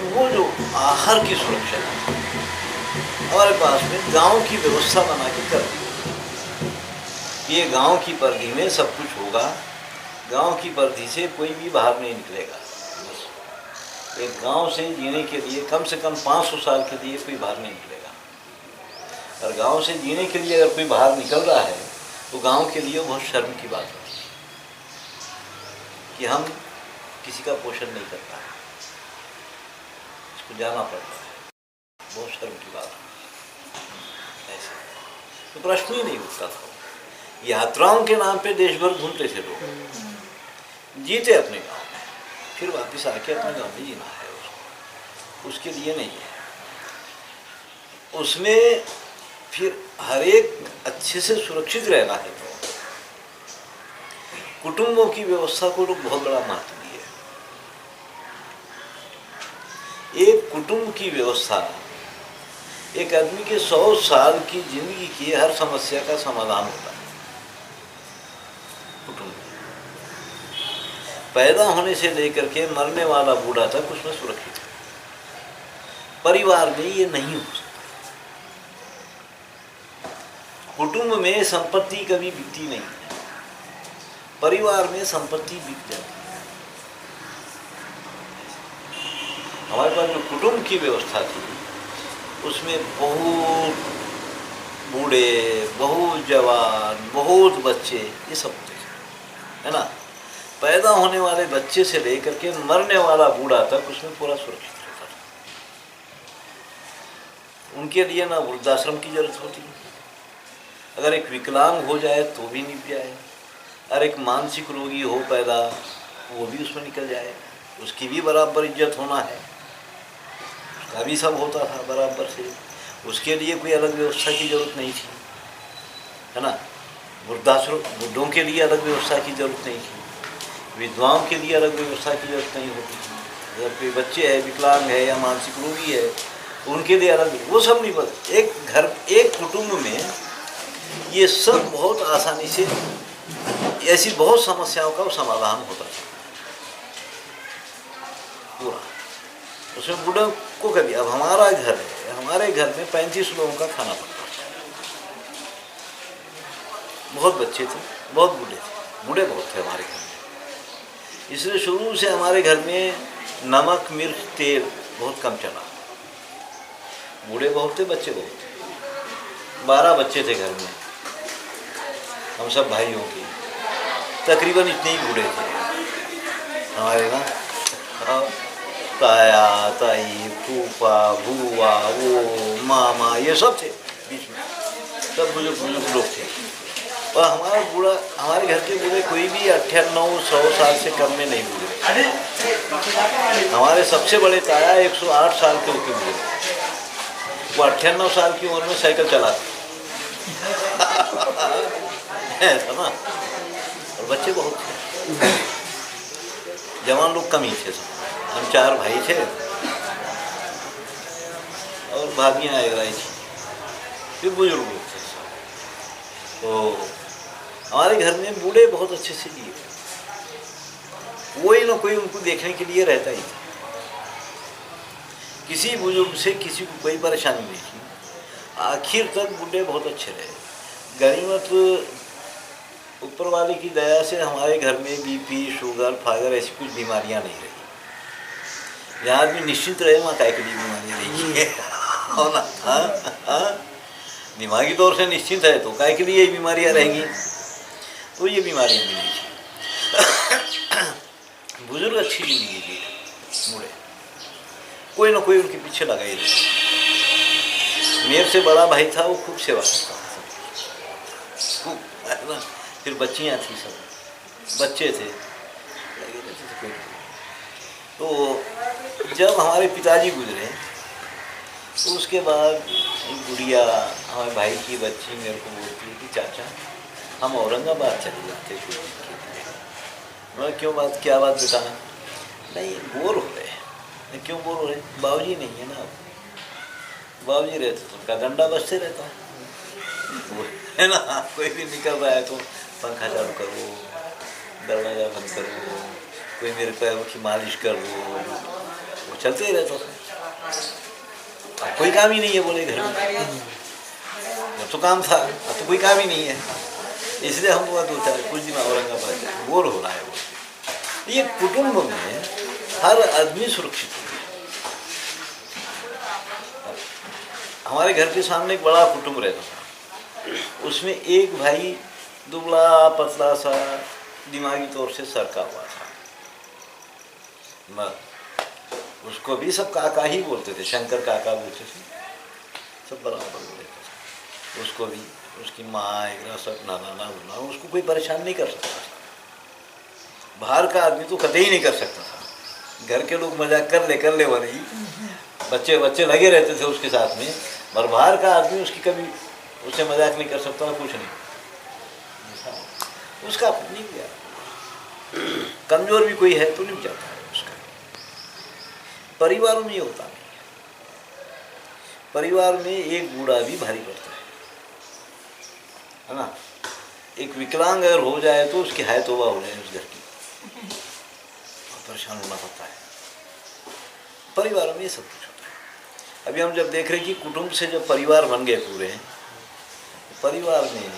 वो जो आहार की सुरक्षा है हमारे पास में गांव की व्यवस्था बना के कर दी। ये गांव की परिधि में सब कुछ होगा, गांव की परिधि से कोई भी बाहर नहीं निकलेगा। बस एक गांव से जीने के लिए कम से कम 500 साल के लिए कोई बाहर नहीं निकलेगा। और गांव से जीने के लिए अगर कोई बाहर निकल रहा है तो गांव के लिए बहुत शर्म की बात है कि हम किसी का पोषण नहीं करता है, इसको जाना पड़ता है, बहुत शर्म की बात है। ऐसे तो प्रश्न ही नहीं उठता था। यात्राओं के नाम पे देश भर घूमते थे लोग, जीते अपने गांव में, फिर वापस आके अपने गांव में जीना है उसको, उसके लिए नहीं है। उसमें फिर हर एक अच्छे से सुरक्षित रहना है। कुटुंबों की व्यवस्था को लोग बहुत बड़ा महत्व दिए। एक कुटुंब की व्यवस्था एक आदमी के 100 साल की जिंदगी की हर समस्या का समाधान होता है। कुटुंब पैदा होने से लेकर के मरने वाला बूढ़ा तक उसमें सुरक्षित है। परिवार में ये नहीं हो सकता। कुटुंब में संपत्ति कभी बिकती नहीं है, परिवार में संपत्ति बिक जाती है। हमारे पास जो कुटुंब की व्यवस्था थी उसमें बहुत बूढ़े, बहुत जवान, बहुत बच्चे, ये सब होते थे, है ना। पैदा होने वाले बच्चे से लेकर के मरने वाला बूढ़ा तक उसमें पूरा सुरक्षित रहता था। उनके लिए ना वृद्धाश्रम की जरूरत होती, अगर एक विकलांग हो जाए तो भी निप जाए, और एक मानसिक रोगी हो पैदा वो भी उसमें निकल जाए, उसकी भी बराबर इज्जत होना है, उसका भी सब होता था बराबर से। उसके लिए कोई अलग व्यवस्था की जरूरत नहीं थी, है ना। वृद्धाश्रम बुढ़ों के लिए अलग व्यवस्था की जरूरत नहीं थी, विधवाओं के लिए अलग व्यवस्था की जरूरत नहीं होती थी। अगर कोई बच्चे है, विकलांग है या मानसिक रोगी है, उनके लिए अलग, वो सब नहीं। बस एक घर, एक कुटुंब में ये सब बहुत आसानी से, ऐसी बहुत समस्याओं का समाधान होता था पूरा। उसमें बूढ़ों को कभी, अब हमारा घर है, हमारे घर में 35 लोगों का खाना पड़ता था। बहुत बच्चे थे, बहुत बूढ़े थे, बूढ़े बहुत थे हमारे घर में। इसलिए शुरू से हमारे घर में नमक, मिर्च, तेल बहुत कम चला। बूढ़े बहुत थे, बच्चे बहुत थे। 12 बच्चे थे घर में, हम सब भाइयों की। तकरीबन इतने ही बूढ़े थे हमारे ना। ताया, ताई, फूफा, बुआ, वो मामा, ये सब थे बीच में, सब बुजुर्ग लोग थे। और हमारा बूढ़ा, हमारे घर के बूढ़े कोई भी 98-100 साल से कम में नहीं गुजरे। हमारे सबसे बड़े ताया 108 साल के होके गुजरे, वो 98 साल की उम्र में साइकिल चलाते ऐसा ना। और बच्चे बहुत थे, जवान लोग कम ही थे सब। हम 4 भाई थे और भाभियाँ एक रही थी, फिर बुजुर्ग लोग थे। तो हमारे घर में बूढ़े बहुत अच्छे से जिए, कोई ना कोई उनको देखने के लिए रहता ही था। किसी बुजुर्ग से किसी को कोई परेशानी नहीं थी। आखिर तक बूढ़े बहुत अच्छे रहे। गनीमत ऊपर वाले की दया से हमारे घर में बीपी, शुगर, फागर ऐसी कुछ बीमारियां नहीं रही। यहाँ आदमी निश्चिंत रहे, वहाँ काय के लिए बीमारियाँ रही हो ना। हाँ, दिमागी तौर से निश्चिंत है तो काय के लिए ये बीमारियाँ रहेंगी, तो ये बीमारियाँ नहीं थी। बुजुर्ग अच्छी जिंदगी जी, बूढ़े कोई ना कोई उनके पीछे लगा ही रहे। मेरे से बड़ा भाई था, वो खूब सेवा करता था, खूब, है ना। फिर बच्चियाँ थी, सब बच्चे थे, लगे रहते थे। तो जब हमारे पिताजी गुजरे तो उसके बाद एक गुड़िया, हमारे भाई की बच्ची मेरे को बोलती है कि चाचा हम औरंगाबाद चले जाते थे। मैं क्यों बात, क्या बात बेटा? नहीं, बोर हो रहे हैं। क्यों बोर हो रहे? बाबूजी नहीं है ना, बाबूजी रहते तो उनका डंडा बजते रहता है ना। कोई भी निकल रहा है तो पंखा चालू करो, दरवाजा बंद करो, कोई मेरे पैरों की मालिश कर दो, वो चलते ही रहता था। अब कोई काम ही नहीं है बोले घर में, तो काम था, अब तो कोई काम ही नहीं है, इसलिए हम वो 2-4 कुछ दिन औरंगाबाद बोर हो रहा है। वो ये कुटुंब में हर आदमी सुरक्षित है। हमारे घर के सामने एक बड़ा कुटुंब रहता था, उसमें एक भाई दुबला पतला सा दिमागी तौर से सरका हुआ था, उसको भी सब काका ही बोलते थे, शंकर काका बोलते थे, सब बराबर बोलते थे उसको भी। उसकी माँ एक सब नाना बुना, उसको कोई परेशान नहीं कर सकता था। बाहर का आदमी तो कतई ही नहीं कर सकता था। घर के लोग मजाक कर ले वही बच्चे लगे रहते थे उसके साथ में, पर बाहर का आदमी उसकी कभी उससे मजाक नहीं कर सकता, कुछ नहीं, उसका नहीं गया। कमजोर भी कोई है तो नहीं जाता है उसका। परिवारों में ये होता नहीं, परिवार में एक बूढ़ा भी भारी पड़ता है ना। एक विकलांग अगर हो जाए तो उसकी हाय तौबा हो जाए उस घर की, परेशान होना पड़ता है। परिवारों में ये सब कुछ होता है। अभी हम जब देख रहे हैं कि कुटुंब से जब परिवार बन गए पूरे, परिवार में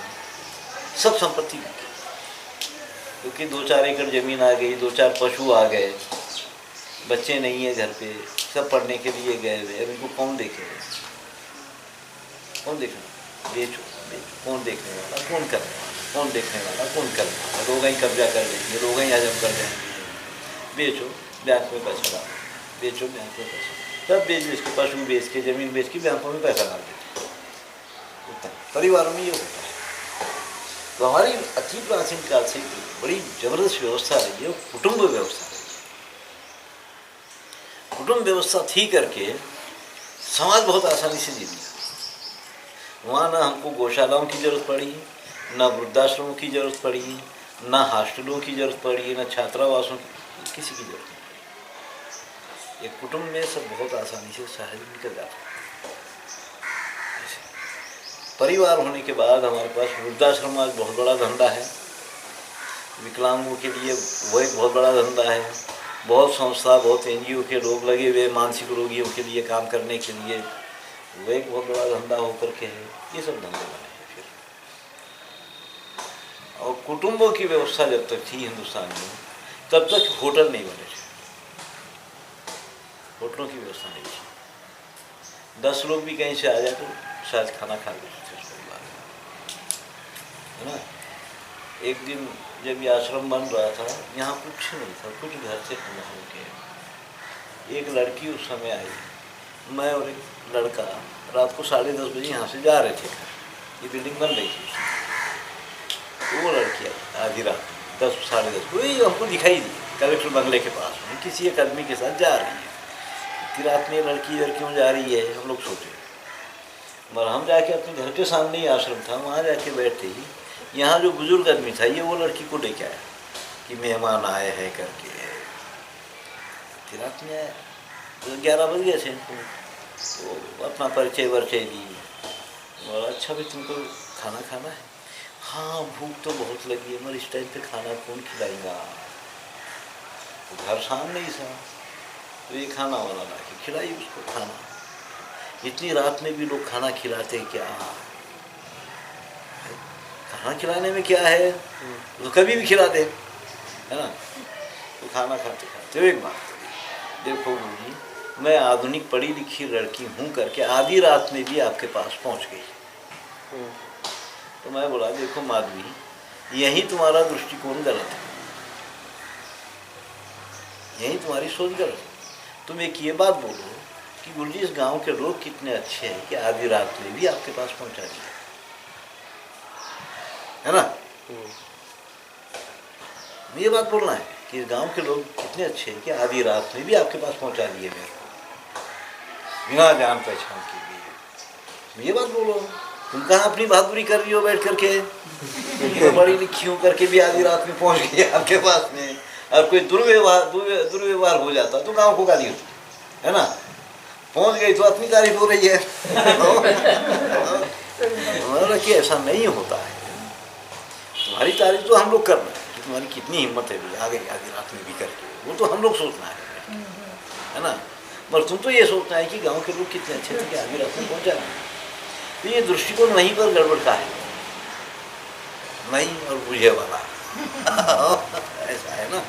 सब संपत्ति बन गई, क्योंकि 2-4 एकड़ जमीन आ गई, 2-4 पशु आ गए, बच्चे नहीं है घर पे, सब पढ़ने के लिए गए हुए। अब इनको कौन देखेगा, कौन देखेगा? बेचो कौन देखने वाला, कौन करने वाला, कौन देखने वाला, कौन करने वाला? लोग ही कब्जा कर लेंगे, लोग ही हजम कर जाएंगे। बेचो, बैंक में पैसा डालो, बेचो, बैंक में पैसा, सब बेच के, पशु बेच के, जमीन बेच के बैंकों में पैसा डाल देते। परिवारों में ये होता है। तो हमारी अति प्राचीन काल से बड़ी जबरदस्त व्यवस्था रही है, कुटुंब व्यवस्था रही है। कुटुंब व्यवस्था थी करके समाज बहुत आसानी से जी लिया। वहाँ ना हमको गौशालाओं की जरूरत पड़ी, ना वृद्धाश्रमों की जरूरत पड़ी, ना हॉस्टलों की जरूरत पड़ी, ना छात्रावासों की, किसी की जरूरत नहीं। एक कुटुंब में सब बहुत आसानी से सहज निकल जाता है। परिवार होने के बाद हमारे पास वृद्धाश्रम आज बहुत बड़ा धंधा है, विकलांगों के लिए वो एक बहुत बड़ा धंधा है। बहुत संस्था, बहुत NGO के लोग लगे हुए मानसिक रोगियों के लिए काम करने के लिए, वो एक बहुत बड़ा धंधा होकर के है। ये सब धंधे बने हैं फिर। और कुटुंबों की व्यवस्था जब तक थी हिंदुस्तान में, तब तक होटल नहीं बने थे, होटलों की व्यवस्था नहीं थी। 10 लोग भी कहीं से आ जाए तो शायद खाना खा लेते थे उस परिवार में, है ना। एक दिन जब ये आश्रम बन रहा था, यहाँ कुछ नहीं था, कुछ घर से खाना हो के एक लड़की उस समय आई, मैं और एक लड़का रात को 10:30 बजे यहाँ से जा रहे थे, ये बिल्डिंग बन रही थी। तो वो लड़की आई आधी रात 10-10:30, वही हमको दिखाई दी कलेक्टर बंगले के पास में, किसी एक आदमी के साथ जा रही है। इतनी रात में लड़की इधर क्यों जा रही है, हम लोग सोचे। मगर हम जाके अपने घर के सामने ही आश्रम था, वहाँ जाके बैठे ही यहाँ जो बुजुर्ग आदमी था, ये वो लड़की को लेके आया कि मेहमान आए हैं करके। रात में आया तो 11 बज गए थे, तो अपना परिचय दी। बोला अच्छा भाई तुमको खाना खाना है? हाँ भूख तो बहुत लगी है, मगर इस टाइम पे खाना कौन खिलाएगा? तो घर सामने ही था, तो ये खाना वाला ला के खिलाई उसको खाना। इतनी रात में भी लोग खाना खिलाते क्या? खाना खिलाने में क्या है, तो कभी भी खिला दे, है ना। तो खाना खाते खाते एक बात देखो जी, मैं आधुनिक पढ़ी लिखी लड़की हूँ करके आधी रात में भी आपके पास पहुँच गई। तो मैं बोला देखो माधवी, यही तुम्हारा दृष्टिकोण गलत है, यही तुम्हारी सोच गलत है। तुम एक ये बात बोलो कि गुरुजी इस गांव के लोग कितने अच्छे हैं कि आधी रात में भी आपके पास पहुँचा दिया, है ना। ये बात बोलना है कि गांव के लोग कितने अच्छे हैं कि आधी रात में भी आपके पास पहुंचा दिए मेरे को, बिना जान पहचान के लिए। ये बात बोलो, तुम कहाँ अपनी बहादुरी कर रही हो बैठ करके, तो बड़ी लिखी हूँ करके भी आधी रात में पहुंच गई आपके पास में। और कोई दुर्व्यवहार हो जाता तो गाँव को गाली होती, है ना। पहुँच गई तो अपनी तारीफ हो रही है। कि ऐसा नहीं होता है, तुम्हारी तारीफ तो हम लोग कर रहे हैं, तुम्हारी कितनी हिम्मत है भी आ गई आधी रात में भी करके, वो तो हम लोग सोचना है ना। मगर तुम तो ये सोचता है कि गांव के लोग कितने अच्छे थे कि आगे रास्ते पहुंचा है। तो ये दृष्टिकोण वहीं पर गड़बड़ का है, नहीं और बुझे वाला ऐसा है ना।